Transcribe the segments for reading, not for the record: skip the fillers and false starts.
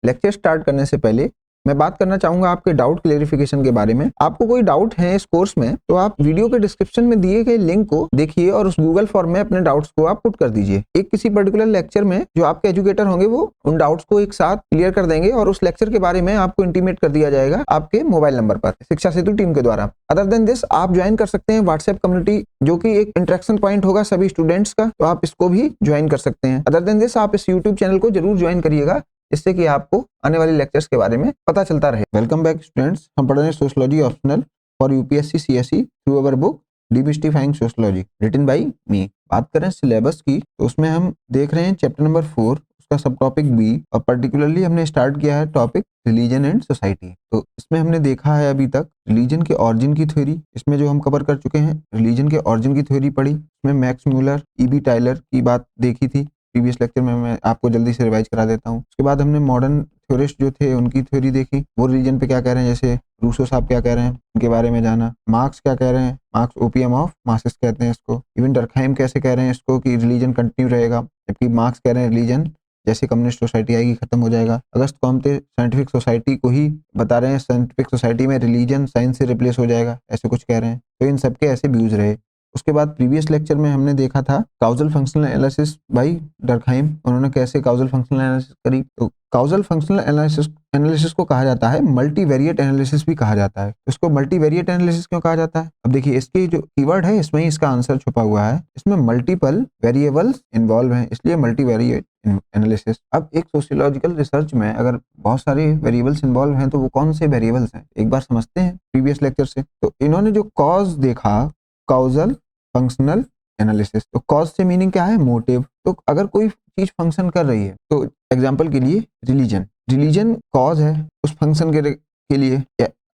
Lecture start करने से पहले मैं बात करना चाहूंगा आपके डाउट क्लेरिफिकेशन के बारे में। आपको कोई डाउट है इस कोर्स में तो आप वीडियो के डिस्क्रिप्शन में दिए गए लिंक को देखिए और उस गूगल फॉर्म में अपने डाउट्स को आप पुट कर दीजिए। एक किसी पर्टिकुलर लेक्चर में जो आपके एजुकेटर होंगे वो उन डाउट्स को एक साथ क्लियर कर देंगे और उस लेक्चर के बारे में आपको इंटीमेट कर दिया जाएगा आपके मोबाइल नंबर पर शिक्षा सेतु टीम के द्वारा। अदर देन दिस आप ज्वाइन कर सकते हैं व्हाट्सएप कम्युनिटी, जो कि एक इंटरेक्शन पॉइंट होगा सभी स्टूडेंट्स का, तो आप इसको भी ज्वाइन कर सकते हैं। अदर देन दिस आप इस यूट्यूब चैनल को जरूर ज्वाइन करिएगा, जिससे कि आपको आने वाले लेक्चर्स के बारे में पता चलता रहे। वेलकम बैक स्टूडेंट्स, हम पढ़ रहे हैं sociology optional for UPSC CSE through our book demystifying sociology written by me. बात करें सिलेबस की तो उसमें हम देख रहे हैं चैप्टर नंबर 4, उसका सब टॉपिक बी, और पर्टिकुलरली हमने स्टार्ट किया है टॉपिक रिलीजन एंड सोसाइटी। तो इसमें हमने देखा है अभी तक रिलीजन के ऑरिजिन की थ्योरी, इसमें जो हम कवर कर चुके हैं रिलीजन के ऑरिजिन की थ्योरी पढ़ी, इसमें मैक्स म्यूलर, ईबी टाइलर की बात देखी थी प्रीवियस लेक्चर में। मैं आपको जल्दी से रिवाइज करा देता हूँ। उसके बाद हमने मॉडर्न थ्योरिस्ट जो थे उनकी थ्योरी देखी, वो रिलीजन पे क्या कह रहे हैं, जैसे रूसो साहब क्या कह रहे हैं उनके बारे में जाना। मार्क्स क्या कह रहे हैं, मार्क्स ओपीएम ऑफ मासेस कहते हैं इसको। इवन डर्कहाइम कैसे कह रहे हैं इसको कि रिलीजन कंटिन्यू रहेगा, जबकि मार्क्स कह रहे हैं रिलीजन जैसे कम्युनिस्ट सोसाइटी आएगी खत्म हो जाएगा। अगस्त कॉम्ते साइंटिफिक सोसाइटी को ही बता रहे हैं, साइंटिफिक सोसाइटी में रिलीजन साइंस से रिप्लेस हो जाएगा, ऐसे कुछ कह रहे हैं। तो इन सबके ऐसे व्यूज रहे। उसके बाद प्रीवियस लेक्चर में हमने देखा था causal functional analysis bye Durkheim, उन्होंने कैसे काउजल फंक्शनल एनालिसिस करी। तो काउजल फंक्शनल एनालिसिस को कहा जाता है मल्टीवेरिएट एनालिसिस भी कहा जाता है। इसको मल्टीवेरिएट एनालिसिस क्यों कहा जाता है? अब देखिए इसकी जो कीवर्ड है इसमें ही इसका आंसर छुपा हुआ है। इसमें मल्टीपल वेरिएबल्स इन्वॉल्व हैं, इसलिए मल्टीवेरिएट एनालिसिस। अब एक सोशियोलॉजिकल रिसर्च में अगर बहुत सारे वेरिएबल्स इन्वॉल्व हैं तो वो कौन से वेरिएबल्स हैं, एक बार समझते हैं प्रीवियस लेक्चर से। तो इन्होंने जो कॉज देखा, काउजल फंक्शनल एनालिसिस। तो कॉज से मीनिंग क्या है, मोटिव। तो अगर कोई चीज फंक्शन कर रही है, तो एग्जांपल के लिए रिलीजन कॉज है उस फंक्शन के लिए।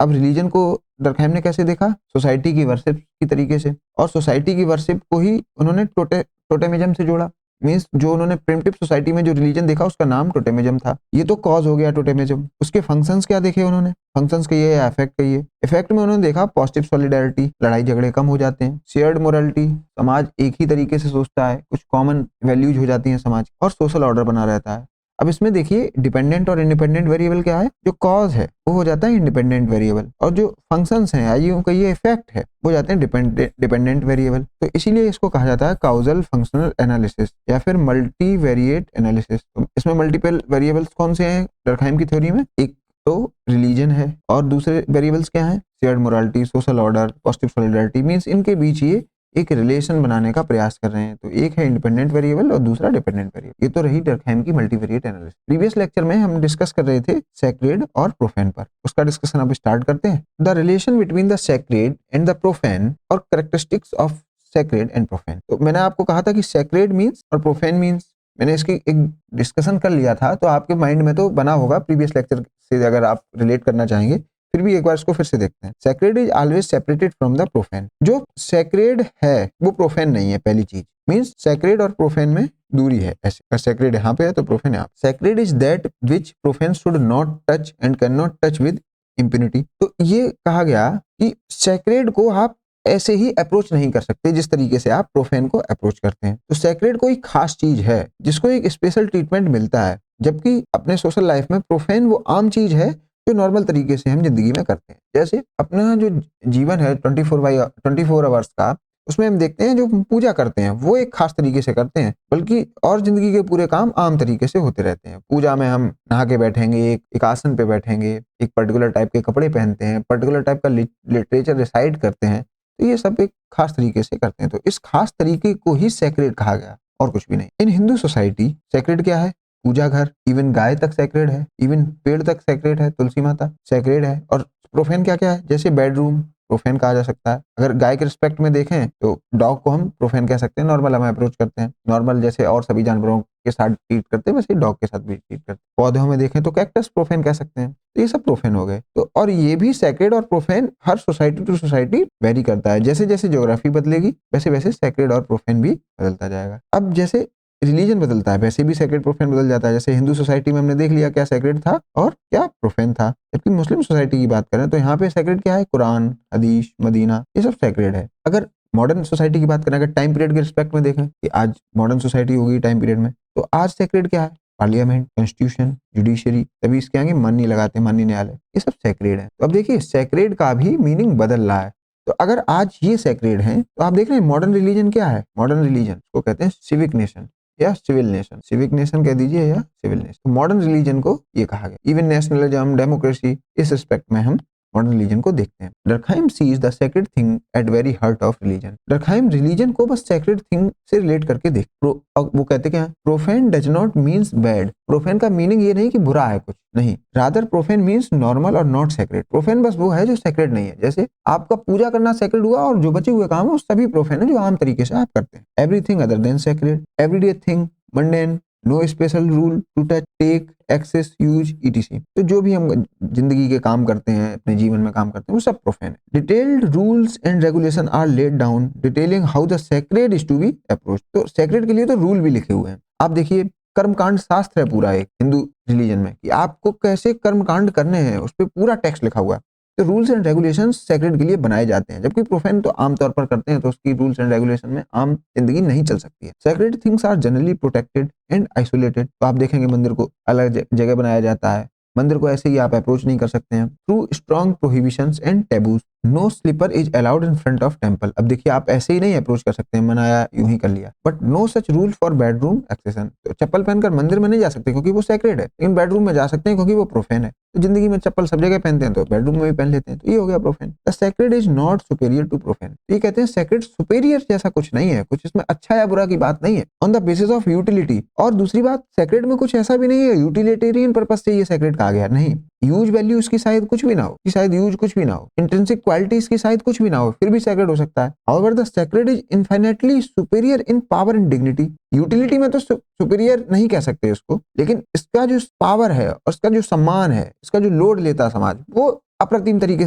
अब रिलीजन को डर्कहाइम ने कैसे देखा, सोसाइटी की वर्शिप की तरीके से, और सोसाइटी की वर्शिप को ही उन्होंने टोटेमिज्म से जोड़ा। मीन्स जो उन्होंने प्रिमिटिव सोसाइटी में जो रिलीजन देखा उसका नाम टोटेमिज्म था। ये तो कॉज हो गया टोटेमिज्म। उसके फंक्शंस क्या देखे उन्होंने, फंक्शंस कहिए या इफेक्ट कहिए। इफेक्ट में उन्होंने देखा पॉजिटिव सॉलिडारिटी, लड़ाई झगड़े कम हो जाते हैं। शेयर्ड मोरालिटी, समाज एक ही तरीके से सोचता है, कुछ कॉमन वैल्यूज हो जाती हैं समाज, और सोशल ऑर्डर बना रहता है। अब इसमें देखिए डिपेंडेंट और इंडिपेंडेंट वेरिएबल क्या है, जो कॉज है वो हो जाता है इंडिपेंडेंट वेरिएबल, और जो फंक्शंस हैं यूं कहिए इफेक्ट है वो जाते हैं डिपेंडेंट वेरिएबल। तो इसीलिए इसको कहा जाता है काउजल फंक्शनल एनालिसिस या फिर मल्टीवेरिएट एनालिसिस। तो इसमें मल्टीपल वेरिएबल्स कौन से हैं डर्कहाइम की थ्योरी में, एक तो रिलीजन है और दूसरे वेरिएबल्स क्या हैं, shared morality, social order, positive solidarity. Means इनके बीच ये एक रिलेशन बनाने का प्रयास कर रहे हैं। तो एक है इंडिपेंडेंट वेरिएबल और दूसरा डिपेंडेंट वेरिएबल। ये तो रही डर्कहाइम की मल्टीवेरिएट एनालिसिस। प्रीवियस लेक्चर में हम डिस्कस कर रहे थे सैक्रेड और प्रोफेन पर, उसका डिस्कशन अब स्टार्ट करते हैं। The relation between the sacred and the profane और characteristics of sacred and profane. तो मैंने आपको कहा था कि सैक्रेड मीन्स और प्रोफेन मीन्स, मैंने इसकी एक डिस्कशन कर लिया था, तो आपके माइंड में तो बना होगा प्रीवियस लेक्चर से, अगर आप रिलेट करना चाहेंगे फिर भी एक बार इसको फिर से देखते हैं। Sacred is always separated from the profane. जो सैक्रेड है वो प्रोफेन नहीं है, पहली चीज। मींस सैक्रेड और प्रोफेन में दूरी है। ऐसे अगर सैक्रेड यहाँ पे है तो प्रोफेन यहाँ। Sacred is that which profane should not touch and can not touch with impunity. तो ये कहा गया कि सैक्रेड को आप ऐसे ही अप्रोच नहीं कर सकते जिस तरीके से आप प्रोफेन को अप्रोच करते हैं। तो सैक्रेड कोई खास चीज है जिसको एक स्पेशल ट्रीटमेंट मिलता है, जबकि अपने सोशल लाइफ में प्रोफेन वो आम चीज है जो नॉर्मल तरीके से हम जिंदगी में करते हैं। जैसे अपना जो जीवन है 24 आवर्स का, उसमें हम देखते हैं जो पूजा करते हैं वो एक खास तरीके से करते हैं, बल्कि और जिंदगी के पूरे काम आम तरीके से होते रहते हैं। पूजा में हम नहा के बैठेंगे, एक आसन पे बैठेंगे, एक पर्टिकुलर टाइप के कपड़े पहनते हैं, पर्टिकुलर टाइप का लिटरेचर रिसाइड करते हैं। तो ये सब एक खास तरीके से करते हैं। तो इस खास तरीके को ही सैक्रेड कहा गया और कुछ भी नहीं। इन हिंदू सोसाइटी सैक्रेड क्या है, पूजा घर, इवन गाय तक सैक्रेड है, इवन पेड़ तक सैक्रेड है, तुलसी माता सैक्रेड है। और प्रोफेन क्या क्या है, जैसे बेडरूम प्रोफेन कहा जा सकता है। अगर गाय के रिस्पेक्ट में देखें तो डॉग को हम प्रोफेन कह सकते हैं, नॉर्मल हम अप्रोच करते हैं, नॉर्मल जैसे और सभी जानवरों के साथ ट्रीट करते हैं वैसे डॉग के साथ भी ट्रीट करते हैं। पौधों में देखें तो कैक्टस प्रोफेन कह सकते हैं। तो ये सब प्रोफेन हो गए। तो और ये भी सैक्रेड और प्रोफेन हर सोसाइटी टू सोसाइटी वेरी करता है। जैसे जैसे ज्योग्राफी बदलेगी वैसे वैसे सैक्रेड और प्रोफेन भी बदलता जाएगा। अब जैसे रिलीजन बदलता है वैसे भी सैक्रेड प्रोफेन बदल जाता है। जैसे हिंदू सोसाइटी में हमने देख लिया क्या सैक्रेड था और क्या प्रोफेन था। जबकि मुस्लिम सोसाइटी की बात करें तो यहाँ पे सैक्रेड क्या है, कुरान, हदीस, मदीना, ये सब सैक्रेड है। अगर मॉडर्न सोसाइटी की बात करें, अगर टाइम पीरियड के रिस्पेक्ट में देखें कि आज मॉडर्न सोसाइटी होगी टाइम पीरियड में, तो आज सैक्रेड क्या है, पार्लियामेंट, कॉन्स्टिट्यूशन, जुडिशरी, तभी इसके आगे मन नहीं लगाते, माननीय न्यायालय, ये सब सैक्रेड है। तो अब देखिए सैक्रेड का भी मीनिंग बदल रहा है। तो अगर आज ये सैक्रेड है तो आप देख रहे हैं मॉडर्न रिलीजन क्या है, मॉडर्न रिलीजन को कहते हैं सिविक नेशन या सिविल नेशन, सिविक नेशन कह दीजिए या सिविल नेशन। तो मॉडर्न रिलीजन को ये कहा गया। इवन नेशनलिज्म, डेमोक्रेसी, इस रिस्पेक्ट में हम मॉडर्न रिलीजन को देखते हैं। Durkheim sees the sacred thing at very heart of religion. Durkheim religion को बस सेक्रेड थिंग से रिलेट करके देख, वो कहते क्या है, profane does not means bad. Profane का मीनिंग ये नहीं कि बुरा है कुछ, नहीं, रादर प्रोफेन मीन्स नॉर्मल और नॉट सेक्रेड। प्रोफेन बस वो है जो सेक्रेड नहीं है। जैसे आपका पूजा करना सेक्रेड हुआ और जो बचे हुए काम है वो सभी प्रोफेन है जो आम तरीके से आप करते हैं। Everything other than sacred, everyday thing, mundane, no special rule to touch, take, access, use, ETC. तो जो भी हम जिंदगी के काम करते हैं, अपने जीवन में काम करते हैं, वो सब प्रोफेन है। Detailed rules and regulation are laid down detailing how the sacred is to be approach. तो सेक्रेड के लिए तो रूल भी लिखे हुए हैं। आप देखिए कर्मकांड शास्त्र है पूरा एक हिंदू रिलीजन में कि आपको कैसे कर्मकांड करने हैं, उस पर पूरा टेक्स्ट लिखा हुआ है। तो रूल्स एंड रेगुलेशंस सेक्रेड के लिए बनाए जाते हैं, जबकि प्रोफेन तो आमतौर पर करते हैं तो उसकी रूल्स एंड रेगुलेशन में आम जिंदगी नहीं चल सकती है। Sacred things are generally protected and isolated. तो आप देखेंगे मंदिर को अलग जगह बनाया जाता है, मंदिर को ऐसे ही आप अप्रोच नहीं कर सकते हैं। Through strong prohibitions and taboos, no slipper is allowed in front of temple. अब देखिए आप ऐसे ही नहीं अप्रोच कर सकते हैं, मनाया यूं ही कर लिया। But no such rule for bedroom accession. तो चप्पल पहनकर मंदिर में नहीं जा सकते क्योंकि वो सेक्रेड है, लेकिन बेडरूम में जा सकते हैं क्योंकि वो प्रोफेन है। तो जिंदगी में चप्पल सब जगह पहनते हैं तो बेडरूम में भी पहन लेते हैं, तो ये हो गया profane. The sacred is not superior to profane. ये कहते हैं सेक्रेड सुपेरियर जैसा कुछ नहीं है, कुछ इसमें अच्छा या बुरा की बात नहीं है, on the basis of utility. और दूसरी बात, सेक्रेड में कुछ ऐसा भी नहीं है यूटिलिटेरियन पर्पस से ये सेक्रेड कहा गया, नहीं। यूज वैल्यू इसकी शायद कुछ भी ना हो, कि शायद यूज कुछ भी ना हो, इंट्रिंसिक क्वालिटी इसकी शायद कुछ भी ना हो, फिर भी सेक्रेड हो सकता है। However the sacred is infinitely superior in power and dignity. Utility में तो सुपेरियर नहीं कह सकते इसको, लेकिन इसका जो पावर है और इसका जो सम्मान है, इसका जो लोड लेता है समाज, वो अप्रतिम तरीके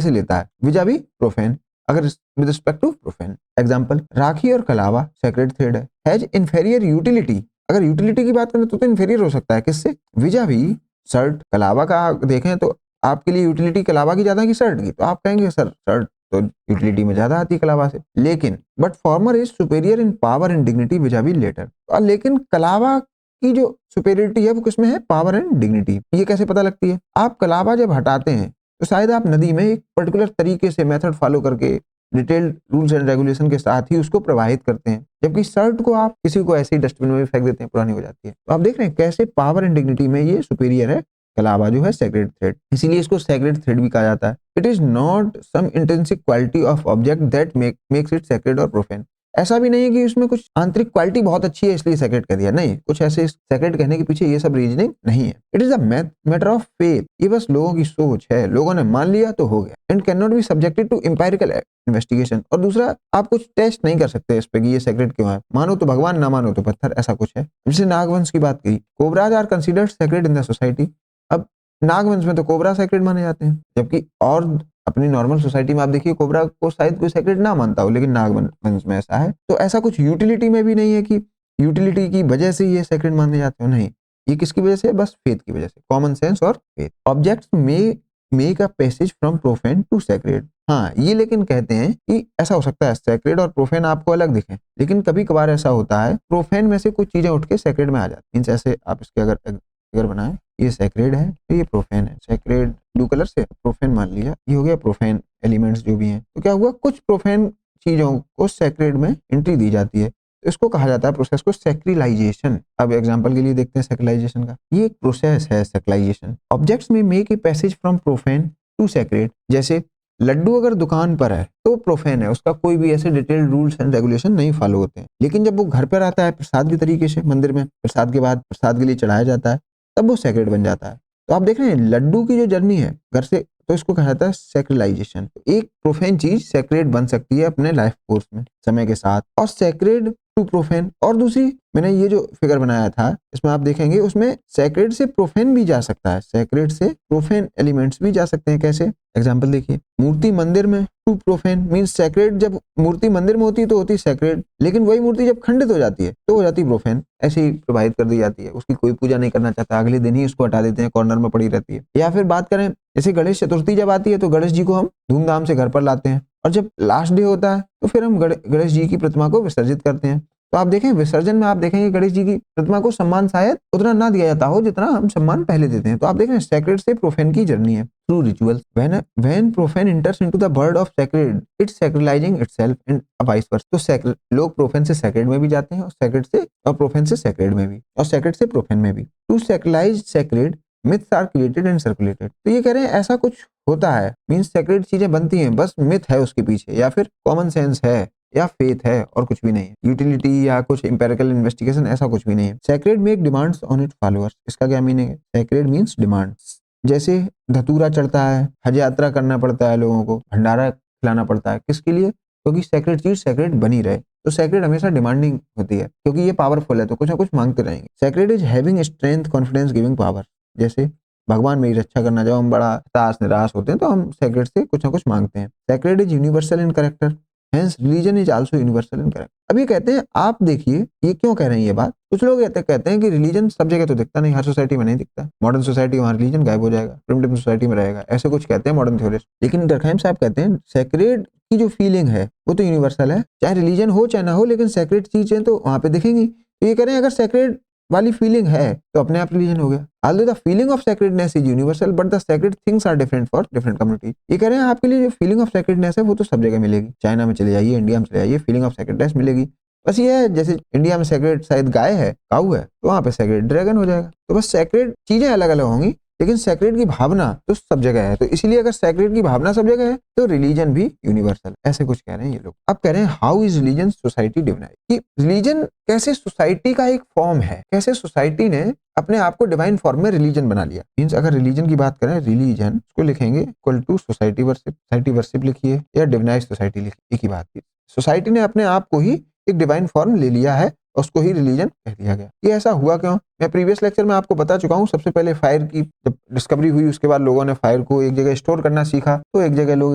से लेता है विजावी प्रोफेन। अगर with respect to profane, example rakhi और कलावा सेक्रेड थ्रेड है, हैज इंफेरियर यूटिलिटी। अगर यूटिलिटी की बात करें तो इंफेरियर हो सकता है किससे, विजावी शर्ट। कलावा का देखें तो आपके लिए यूटिलिटी कलावा की ज्यादा है कि शर्ट की, तो आप कहेंगे सर शर्ट तो यूटिलिटी में ज्यादा आती है कलावा से, लेकिन but former is superior in power and dignity vis a vis latter. लेकिन कलावा की जो सुपेरियरिटी है वो किसमें है, पावर एंड डिग्निटी। ये कैसे पता लगती है, आप कलावा जब हटाते हैं तो शायद आप नदी में एक पर्टिकुलर तरीके से मेथड फॉलो करके डिटेल्ड रूल्स एंड रेगुलेशन के साथ ही उसको प्रवाहित करते हैं, जबकि शर्ट को आप किसी को ऐसे ही डस्टबिन में भी फेंक देते हैं, पुरानी हो जाती है। तो आप देख रहे हैं कैसे पावर एंड डिग्निटी में ये सुपेरियर है कलावा जो है सेक्रेड थ्रेड, इसीलिए इसको सेक्रेड थ्रेड भी कहा जाता है। It is not some intrinsic quality of object that makes it sacred और प्रोफेन। ऐसा भी नहीं है कि उसमें कुछ आंतरिक क्वालिटी बहुत अच्छी है इसलिए सेक्रेड कर दिया, नहीं, कुछ ऐसे सेक्रेड कहने के पीछे ये सब रीजनिंग नहीं है। It is a matter of faith. ये बस लोगों की सोच है, लोगों ने मान लिया तो हो गया, and can not be subjected to empirical investigation. और दूसरा, आप कुछ टेस्ट नहीं कर सकते इस पे कि ये सेक्रेड क्यों है, मानो तो भगवान, ना मानो तो पत्थर, ऐसा कुछ है। जैसे नागवंश की बात की, cobras are considered sacred in the society. अब नागवंश में तो कोबरा सेक्रेड माने जाते हैं, जबकि और अपनी नॉर्मल सोसाइटी में आप देखिए कोबरा को शायद कोई सेक्रेड ना मानता हो, लेकिन नागवंश में ऐसा है। तो ऐसा कुछ यूटिलिटी में भी नहीं है कि यूटिलिटी की वजह से ये सेक्रेड माने जाते हो, नहीं, ये किसकी वजह से, बस फेथ की वजह से, कॉमन सेंस और फेथ। ऑब्जेक्ट्स में make a passage from profane to sacred. हाँ, ये लेकिन कहते हैं कि ऐसा हो सकता है सेक्रेड और प्रोफेन आपको अलग दिखें, लेकिन कभी कभार ऐसा होता है प्रोफेन में से कुछ चीजें उठ के सेक्रेड में आ जाती हैं। जैसे आप इसके अगर बनाए, ये सेक्रेड है तो ये प्रोफेन है, सेक्रेड ब्लू कलर से प्रोफेन मान लिया, ये हो गया प्रोफेन एलिमेंट्स जो भी हैं। तो क्या हुआ, कुछ प्रोफेन चीजों को सेक्रेड में एंट्री दी जाती है, तो इसको कहा जाता है प्रोसेस को सेक्रिलाइजेशन। अब एग्जांपल के लिए देखते हैं सेक्रिलाइजेशन का, ये एक प्रोसेस है सेक्रिलाइजेशन। ऑब्जेक्ट्स में make a passage from profane to sacred. जैसे लड्डू अगर दुकान पर है तो प्रोफेन है, उसका कोई भी ऐसे डिटेल्ड रूल्स एंड रेगुलेशन नहीं फॉलो होते हैं, लेकिन जब वो घर पर आता है प्रसाद के तरीके से, मंदिर में प्रसाद के बाद प्रसाद के लिए चढ़ाया जाता है, तब वो सेक्रेड बन जाता है। तो आप देख रहे हैं लड्डू की जो जर्नी है घर से, तो इसको कहा जाता है सेक्रिलाइजेशन। एक प्रोफेन चीज सेक्रेड बन सकती है अपने लाइफ कोर्स में समय के साथ, और सेक्रेड टू प्रोफेन। और दूसरी, मैंने ये जो फिगर बनाया था इसमें आप देखेंगे उसमें सेक्रेड से प्रोफेन भी जा सकता है, सेक्रेड से प्रोफेन एलिमेंट्स भी जा सकते हैं। कैसे, एग्जांपल देखिए, मूर्ति मंदिर में टू प्रोफेन मींस सेक्रेड। जब मूर्ति मंदिर में होती है तो होती है सेक्रेड, लेकिन वही मूर्ति जब खंडित हो जाती है तो हो जाती है प्रोफेन, ऐसे ही प्रवाहित कर दी जाती है, उसकी कोई पूजा नहीं करना चाहता, अगले दिन ही उसको हटा देते हैं, कॉर्नर में पड़ी रहती है। या फिर बात करें जैसे गणेश चतुर्थी जब आती है तो गणेश जी को हम धूमधाम से घर पर लाते हैं, और जब लास्ट डे होता है तो फिर हम गणेश जी की प्रतिमा को विसर्जित करते हैं। तो आप देखें विसर्जन में आप देखेंगे गणेश जी की प्रतिमा को सम्मान शायद उतना ना दिया जाता हो जितना हम सम्मान पहले देते हैं। तो आप देख रहे हैं सैक्रेड से प्रोफेन की जर्नी है through rituals. When profane enters into the world of sacred it's sacralising itself and vice versa. तो लोग प्रोफेन से सैक्रेड में भी जाते हैं और सैक्रेड से और प्रोफेन से सैक्रेड में भी और सैक्रेड से प्रोफेन में भी। To sacralise sacred myths are created and circulated. तो ये कह रहे हैं ऐसा कुछ होता है, मींस सैक्रेड चीजें बनती हैं, बस मिथ है उसके पीछे या फिर कॉमन सेंस है या फेथ है और कुछ भी नहीं है। यूटिलिटी या कुछ इंपेरिकल इन्वेस्टिगेशन ऐसा कुछ भी नहीं है। Sacred make demands on it followers. इसका क्या मीनिंग है? Sacred means demands. जैसे धतूरा चढ़ता है, हज यात्रा करना पड़ता है, लोगों को भंडारा खिलाना पड़ता है, किसके लिए? क्योंकि सैक्रेड चीज सैक्रेड बनी रहे। तो सैक्रेड हमेशा डिमांडिंग होती है क्योंकि ये पावरफुल है, तो कुछ ना कुछ मांगते रहेंगे। Sacred is having strength, confidence, giving power. जैसे भगवान मेरी रक्षा करना, जब हम बड़ा हताश निराश होते हैं तो हम सैक्रेड से कुछ ना कुछ मांगते हैं। Sacred is universal in character, hence religion is also universal in character. अब ये कहते हैं, आप देखिए ये क्यों कह रहे हैं ये बात। कुछ लोग कहते हैं कि रिलीजन सब जगह तो दिखता नहीं, हर सोसाइटी में नहीं दिखता। मॉडर्न सोसाइटी वहाँ रिलीजन गायब हो जाएगा, प्रिमिटिव सोसाइटी में रहेगा, ऐसे कुछ कहते हैं मॉडर्न थ्योरिस्ट। लेकिन डर्कहाइम साहब कहते हैं सैक्रेड की जो फीलिंग है वो तो यूनिवर्सल है, चाहे रिलीजन हो चाहे ना हो, लेकिन सैक्रेड चीजें तो वहां पे दिखेंगी। तो ये कह रहे हैं अगर सैक्रेड वाली फीलिंग है तो अपने आप रिलीजन हो गया। Although the feeling of sacredness is universal, but the sacred things are different for different communities। ये कह रहे हैं आपके लिए जो फीलिंग ऑफ सैक्रेडनेस है वो तो सब जगह मिलेगी, चाइना में चले जाइए, इंडिया में चले जाइए, फीलिंग ऑफ सैक्रेडनेस मिलेगी। बस ये है, जैसे इंडिया में सैक्रेड शायद गाय है, काऊ है, तो वहां पे सैक्रेड ड्रैगन हो जाएगा। तो बस सैक्रेड चीजें अलग अलग होंगी, लेकिन सैक्रेड की भावना तो सब जगह है। तो इसीलिए अगर सैक्रेड की भावना सब जगह है तो रिलीजन भी यूनिवर्सल, ऐसे कुछ कह रहे हैं ये लोग। अब कह रहे हैं how is religion society divine, कि रिलीजन कैसे सोसाइटी का एक फॉर्म है, कैसे सोसाइटी ने अपने आप को डिवाइन फॉर्म में रिलीजन बना लिया। मींस अगर रिलीजन की बात करें, रिलीजन को लिखेंगे equal to society worship, society worship लिखिए या डिवाइनाइज सोसाइटी लिखिए, एक ही बात की। सोसाइटी ने अपने आप को ही एक डिवाइन फॉर्म ले लिया है, उसको ही रिलीजन कह दिया गया। ये ऐसा हुआ क्यों? मैं प्रीवियस लेक्चर में आपको बता चुका हूँ। सबसे पहले फायर की जब डिस्कवरी हुई, उसके बाद लोगों ने फायर को एक जगह स्टोर करना सीखा, तो एक जगह लोग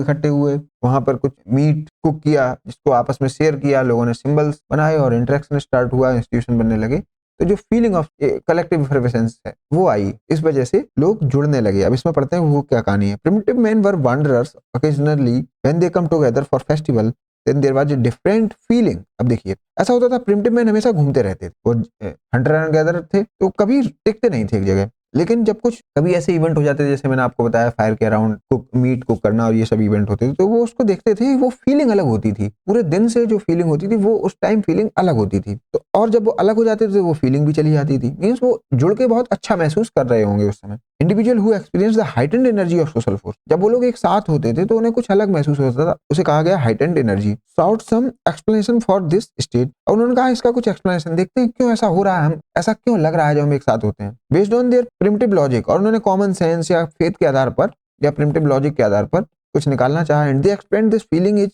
इकट्ठे हुए, वहां पर कुछ मीट कुक किया, जिसको आपस में शेयर किया, लोगों ने सिंबल्स बनाए और इंटरेक्शन स्टार्ट हुआ, इंस्टीट्यूशन बनने लगे। तो जो फीलिंग ऑफ कलेक्टिव एफर्वेसेंस है वो आई, इस वजह से लोग जुड़ने लगे। अब इसमें पढ़ते हैं वो क्या कहानी है। Primitive men were wanderers occasionally when they come together for festival then there was a different feeling. अब देखिए ऐसा होता था, प्रिमिटिव मैन हमेशा घूमते रहते थे, वो हंटर एंड गैदर थे, तो कभी टिकते नहीं थे एक जगह। लेकिन जब कुछ कभी ऐसे इवेंट हो जाते थे, जैसे मैंने आपको बताया फायर के अराउंड मीट कुक करना और ये सब इवेंट होते थे, तो वो उसको देखते थे, वो फीलिंग अलग होती थी। पूरे दिन से जो फीलिंग होती थी वो उस टाइम फीलिंग अलग होती थी। तो और जब वो अलग हो जाते थे वो फीलिंग भी चली जाती थी। मींस वो जुड़ के बहुत अच्छा महसूस कर रहे होंगे उस समय। Individual who experience the heightened energy of social force, जब वो लोग एक साथ होते थे तो उन्हें कुछ अलग महसूस होता था, उसे कहा गया heightened energy. Sought some explanation for this state, और उन्होंने कहा इसका कुछ एक्सप्लेनेशन, देखते हैं क्यों ऐसा हो रहा है, हम ऐसा क्यों लग रहा है जब हम एक साथ होते हैं। Based on their primitive logic, और उन्होंने कॉमन सेंस या फेथ के आधार पर या प्रिमिटिव लॉजिक के आधार पर कुछ निकालना चाहा। And they explain this feeling is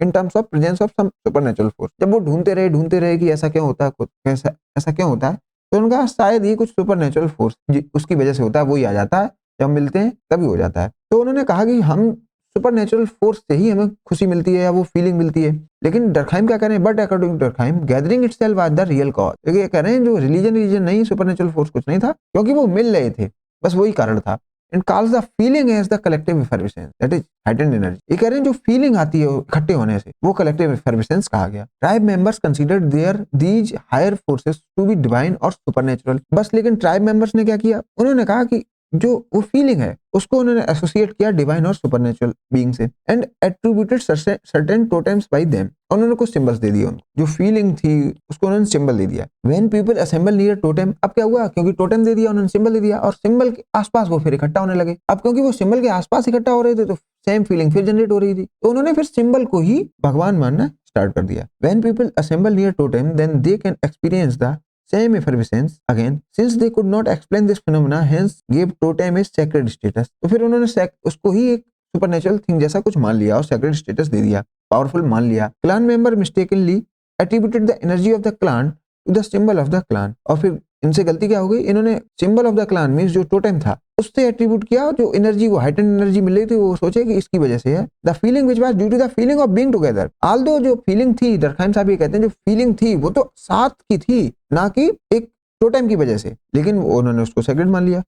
in terms of presence of some supernatural force. जब वो ढूंढते रहे कि ऐसा क्यों होता है, कुछ ऐसा क्यों होता है, तो उनका शायद ये कुछ सुपरनेचुरल फोर्स उसकी वजह से होता है, वही आ जाता है जब मिलते हैं तभी हो जाता है। तो उन्होंने कहा कि हम सुपरनेचुरल फोर्स से ही हमें खुशी मिलती है या वो फीलिंग मिलती है। लेकिन डर्कहाइम क्या कह रहे हैं, but according to Durkheim gathering itself was the real cause. ये कह रहे हैं जो रिलीजन नहीं, सुपरनेचुरल फोर्स कुछ नहीं था, क्योंकि वो मिल रहे थे, बस वही कारण था। And calls the feeling as the collective effervescence, that is heightened energy. ये कह रहे हैं जो फीलिंग आती है इकट्ठे होने से, वो कलेक्टिव एफर्वेसेंस कहा गया। Tribe members considered their these higher forces to be divine और सुपरनेचुरल। बस लेकिन ट्राइब मेंबर्स ने क्या किया, उन्होंने कहा कि जो वो फीलिंग है उसको उन्होंने एसोसिएट किया डिवाइन और सुपरनेचुरल बीइंग से। And attributed certain totems by them, उन्होंने कुछ सिंबल्स दे दिए उनको। जो फीलिंग थी उसको उन्होंने सिंबल दे दिया। When people assemble near totem, अब क्या हुआ, क्योंकि टोटेम दे दिया, उन्होंने सिंबल दे दिया और सिंबल के आसपास वो फिर इकट्ठा होने लगे। अब क्योंकि वो सिंबल के आसपास इकट्ठा हो रहे थे तो सेम फीलिंग फिर जनरेट हो रही थी, तो उन्होंने फिर सिंबल को ही भगवान मानना स्टार्ट कर दिया। When people assemble near totem then they can experience the same effervescence again since they could not explain this phenomena hence gave totem a sacred status। तो फिर उन्होंने उसको ही एक सुपरनेचुरल थिंग जैसा कुछ मान लिया और सैक्रेड स्टेटस दे दिया, पावरफुल मान लिया। Clan member mistakenly attributed the energy of the clan to the symbol of the clan। और फिर इनसे गलती क्या हो गई, इन्होंने symbol of the clan means जो टोटेम था उससे एट्रीब्यूट किया, जो एनर्जी वो हाइटेंड एनर्जी मिल रही थी वो सोचे कि इसकी वजह से है। The feeling which was due to the feeling of being together, although जो फीलिंग थी, डर्कहाइम साहब ये कहते हैं जो फीलिंग थी वो तो साथ की थी, ना कि एक टोटेम की वजह से, लेकिन उन्होंने उसको सैक्रेड मान लिया।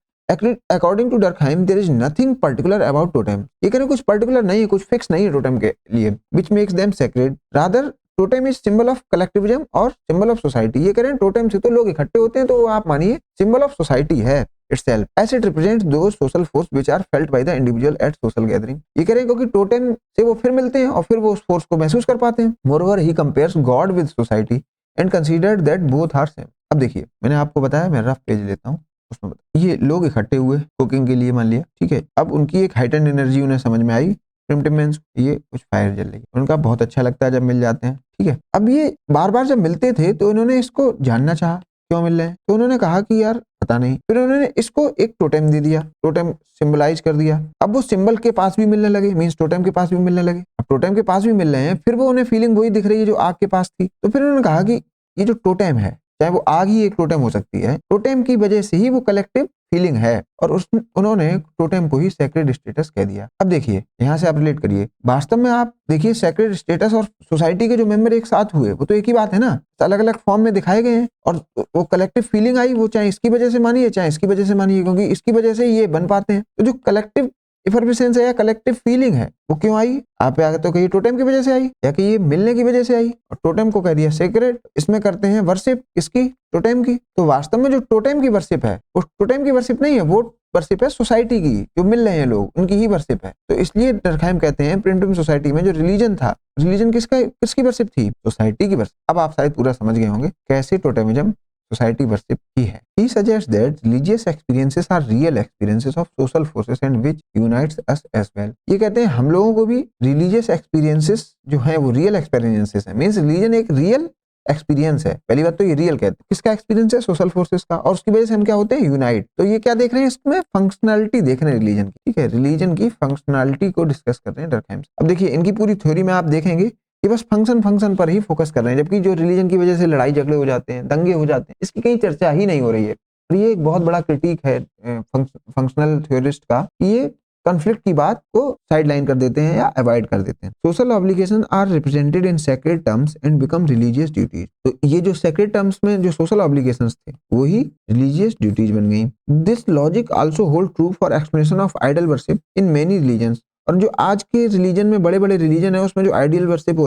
According to Durkheim there is nothing particular about totem, ये कहते कुछ पर्टिकुलर नहीं है, कुछ फिक्स नहीं है टोटेम के लिए, which makes them sacred, rather totem is symbol of collectivism और सिंबल ऑफ सोसाइटी। ये कह रहे हैं टोटेम से तो लोग इकट्ठे होते हैं, तो वो आप मानिए सिंबल ऑफ सोसाइटी है itself, as it represents those social force which are felt by the individual at social gathering। ये कह रहे हैं क्योंकि टोटेम से वो फिर मिलते हैं और फिर वो उस फोर्स को महसूस कर पाते हैं। Moreover, he compares God with society and considered that both are same। अब देखिए, मैंने आपको बताया, मैं रफ पेज लेता हूँ, उसमें बताया ये लोग इकट्ठे हुए कुकिंग के लिए मान लिया, ठीक है। अब उनकी एक हाइटेंड एनर्जी उन्हें समझ में आई, प्रिमिटिव मेंस, ये कुछ फायर जल रही है, उनका बहुत अच्छा लगता है जब मिल जाते हैं, ठीक है। अब ये बार बार जब मिलते थे तो इन्होंने इसको जानना चाहा क्यों मिल रहे हैं, तो उन्होंने कहा कि यार पता नहीं, फिर उन्होंने इसको एक टोटेम दे दिया, टोटेम सिंबलाइज कर दिया। अब वो सिंबल के पास भी मिलने लगे, मींस टोटेम के पास भी मिलने लगे। अब टोटेम के पास भी मिल रहे हैं, फिर वो उन्हें फीलिंग वही दिख रही है जो आग के पास थी। तो फिर उन्होंने कहा कि ये जो टोटेम है, चाहे वो आग ही एक टोटेम हो सकती है, टोटेम की वजह से ही वो कलेक्टिव फीलिंग है, और उन्होंने टोटेम को ही सैक्रेड स्टेटस कह दिया। अब देखिए यहाँ से आप रिलेट करिए, वास्तव में आप देखिए सैक्रेड स्टेटस और सोसाइटी के जो मेंबर एक साथ हुए वो तो एक ही बात है ना, अलग अलग फॉर्म में दिखाए गए हैं, और वो कलेक्टिव फीलिंग आई, वो चाहे इसकी वजह से मानिए चाहे इसकी वजह से मानिए, क्योंकि इसकी वजह से ये बन पाते हैं। तो जो कलेक्टिव इफर्वेसेंस है या कलेक्टिव फीलिंग है वो क्यों आई, आप आगे तो कहिए टोटेम की वजह से आई या कि ये मिलने की वजह से आई, और टोटेम को कह दिया सेक्रेड, इसमें करते हैं वर्शिप इसकी टोटेम की। तो वास्तव में जो टोटेम की वर्शिप है वो टोटेम की वर्शिप नहीं है, वो वर्शिप है सोसाइटी की, जो मिल रहे हैं लोग उनकी ही वर्शिप है। तो इसलिए डर्कहाइम कहते हैं प्रिमिटिव सोसाइटी में जो रिलीजन था, रिलीजन किसकी वर्शिप थी, सोसाइटी की वर्शिप। अब आप शायद पूरा समझ गए होंगे कैसे टोटेमिज्म सोसाइटी वर्शिप की है। He suggests that religious experiences are real experiences of social forces and which unites us as well। ये कहते हैं हम लोगों को भी रिलीजियस एक्सपीरियंसेस जो है वो रियल एक्सपीरियंसेस है, मींस रिलीजन एक रियल एक्सपीरियंस है। पहली बात तो ये रियल कहते हैं, किसका एक्सपीरियंस है, सोशल फोर्सेस का, और उसकी वजह से हम क्या होते हैं, यूनाइट। तो ये क्या देख रहे हैं, इसमें फंक्शनलिटी देख रहे हैं रिलीजन की, ठीक है, रिलीजन की फंक्शनलिटी को डिस्कस कर रहे हैं डर्कहाइम। अब देखिए इनकी पूरी थ्योरी में आप देखेंगे ये बस फंक्शन पर ही फोकस कर रहे हैं, जबकि जो रिलीजन की वजह से लड़ाई झगड़े हो जाते हैं, दंगे हो जाते हैं, इसकी कहीं चर्चा ही नहीं हो रही है। और ये एक बहुत बड़ा क्रिटिक है फंक्शनल थ्योरिस्ट का, ये कॉन्फ्लिक्ट की बात को साइडलाइन कर देते हैं या अवॉइड कर देते हैं। Social obligation are represented in sacred terms and become religious duties. तो ये जो सेक्रेड टर्म्स में जो सोशल ऑब्लिगेशंस थे वही रिलीजियस ड्यूटीज बन गई। This logic also hold true for explanation of idol worship in many religions. और जो आज के रिलीजन में बड़े बड़े रिलीजन है उसमें जो आइडल वर्शिप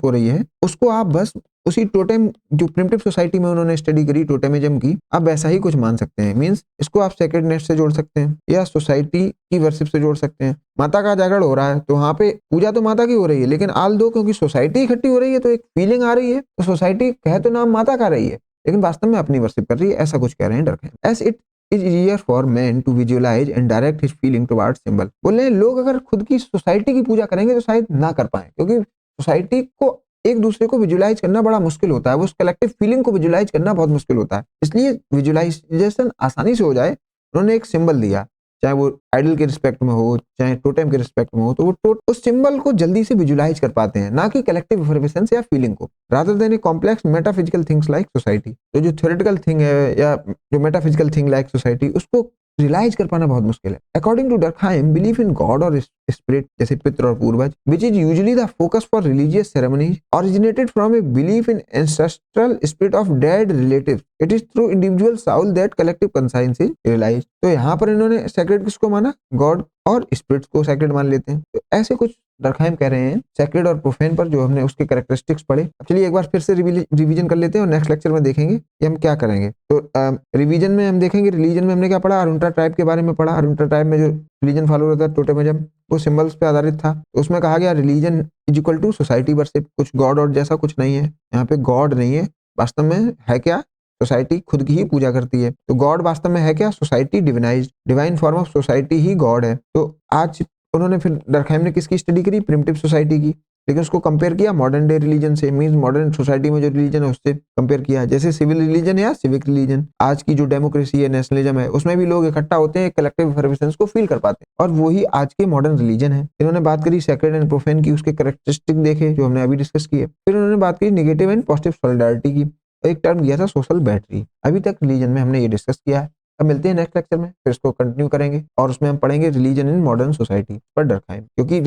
हो रही है उसको आप बस उसी टोटेम जो प्रिमिटिव सोसाइटी में उन्होंने स्टडी करी टोटेमिज्म की, आप वैसा ही कुछ मान सकते हैं। मींस इसको आप सेक्रेडनेस से जोड़ सकते हैं या सोसाइटी की वर्शिप से जोड़ सकते हैं। माता का जागरण हो रहा है तो वहां पे पूजा तो माता की हो रही है, लेकिन आल दो क्योंकि सोसाइटी इकट्ठी हो रही है तो एक फीलिंग आ रही है, तो सोसाइटी कहे तो नाम माता का रही है लेकिन वास्तव में अपनी वर्शिप कर रही है, ऐसा कुछ कह रहे हैं Durkheim. As it is easier for man to visualize and direct his feeling towards symbol. बोले लोग अगर खुद की सोसाइटी की पूजा करेंगे तो शायद ना कर पाए, क्योंकि सोसाइटी को एक दूसरे को विजुअलाइज करना बड़ा मुश्किल होता है, वो उस कलेक्टिव फीलिंग को विजुअलाइज करना बहुत मुश्किल होता है। इसलिए विजुअलाइजेशन आसानी से हो जाए उन्होंने एक सिंबल दिया, चाहे वो आइडल के रिस्पेक्ट में हो चाहे टोटेम के रिस्पेक्ट में हो, तो वो उस सिंबल को जल्दी से विजुअलाइज कर पाते हैं, ना कि कलेक्टिव इन्फॉर्मेशन या फीलिंग को, rather than a complex metaphysical things like society. तो जो थ्योरेटिकल थिंग है या जो मेटाफिजिकल थिंग लाइक सोसाइटी उसको रियलाइज कर पाना बहुत मुश्किल है। According to Durkheim, belief in God और स्पिरिट जैसे पितृ और पूर्वज, which is usually the focus for religious ceremonies, originated from a belief in ancestral spirit of dead relatives. It is through individual soul that collective conscience is realized। तो यहाँ पर इन्होंने sacred किसको माना, गॉड और स्पिरिट्स को sacred मान लेते हैं। तो ऐसे कुछ डर्कहाइम कह रहे हैं सैक्रेड और प्रोफेन पर, जो हमने उसके कैरेक्टरिस्टिक्स पढ़े। अब चलिए एक बार फिर से रिवीजन कर लेते हैं और नेक्स्ट लेक्चर में देखेंगे कि हम क्या करेंगे। तो रिवीजन में हम देखेंगे, रिलीजन में हमने क्या पढ़ा, अरुणता ट्राइब के बारे में पढ़ा। अरुणता ट्राइब में जो रिलीजन फॉलो होता है टोटेमिज्म, वो सिंबल्स पे आधारित था। तो उसमें कहा गया religion is equal to society worship, कुछ गॉड और जैसा कुछ नहीं है, यहाँ पे गॉड नहीं है, वास्तव में है क्या, सोसाइटी खुद की ही पूजा करती है। तो गॉड वास्तव में है क्या, society divinised, divine form of society ही गॉड है। तो आज उन्होंने फिर डर्कहाइम ने किसकी स्टडी करी, प्रिमिटिव सोसाइटी की, लेकिन उसको कंपेयर किया मॉडर्न डे रिलीजन से, मींस मॉडर्न सोसाइटी में जो रिलीजन है उससे कंपेयर किया। जैसे सिविल रिलीजन या सिविक रिलीजन, आज की जो डेमोक्रेसी है, नेशनलिज्म है, उसमें भी लोग इकट्ठा होते हैं, कलेक्टिव इन्फॉर्मेशन को फील कर पाते हैं, और वही आज के मॉडर्न रिलीजन है। इन्होंने बात करी सैक्रेड एंड प्रोफेन की, उसके कैरेक्टरिस्टिक देखे जो हमने अभी डिस्कस किए। फिर उन्होंने बात की निगेटिव एंड पॉजिटिव सॉलिडारिटी की, एक टर्म दिया था सोशल बैटरी। अभी तक रिलीजन में हमने ये डिस्कस किया है। अब मिलते हैं नेक्स्ट लेक्चर में, फिर इसको कंटिन्यू करेंगे और उसमें हम पढ़ेंगे रिलीजन इन मॉडर्न सोसाइटी पर डर्कहाइम, क्योंकि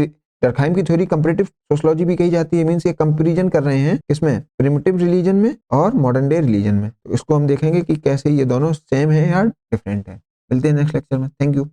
डर्कहाइम की थ्योरी कंपैरेटिव सोशियोलॉजी भी कही जाती है, मींस ये कंपैरिजन कर रहे हैं किसमें, प्रिमिटिव रिलीजन में और मॉडर्न डे रिलीजन में। तो इसको हम देखेंगे कि कैसे ये दोनों सेम है या डिफरेंट है। मिलते हैं नेक्स्ट लेक्चर में, थैंक यू।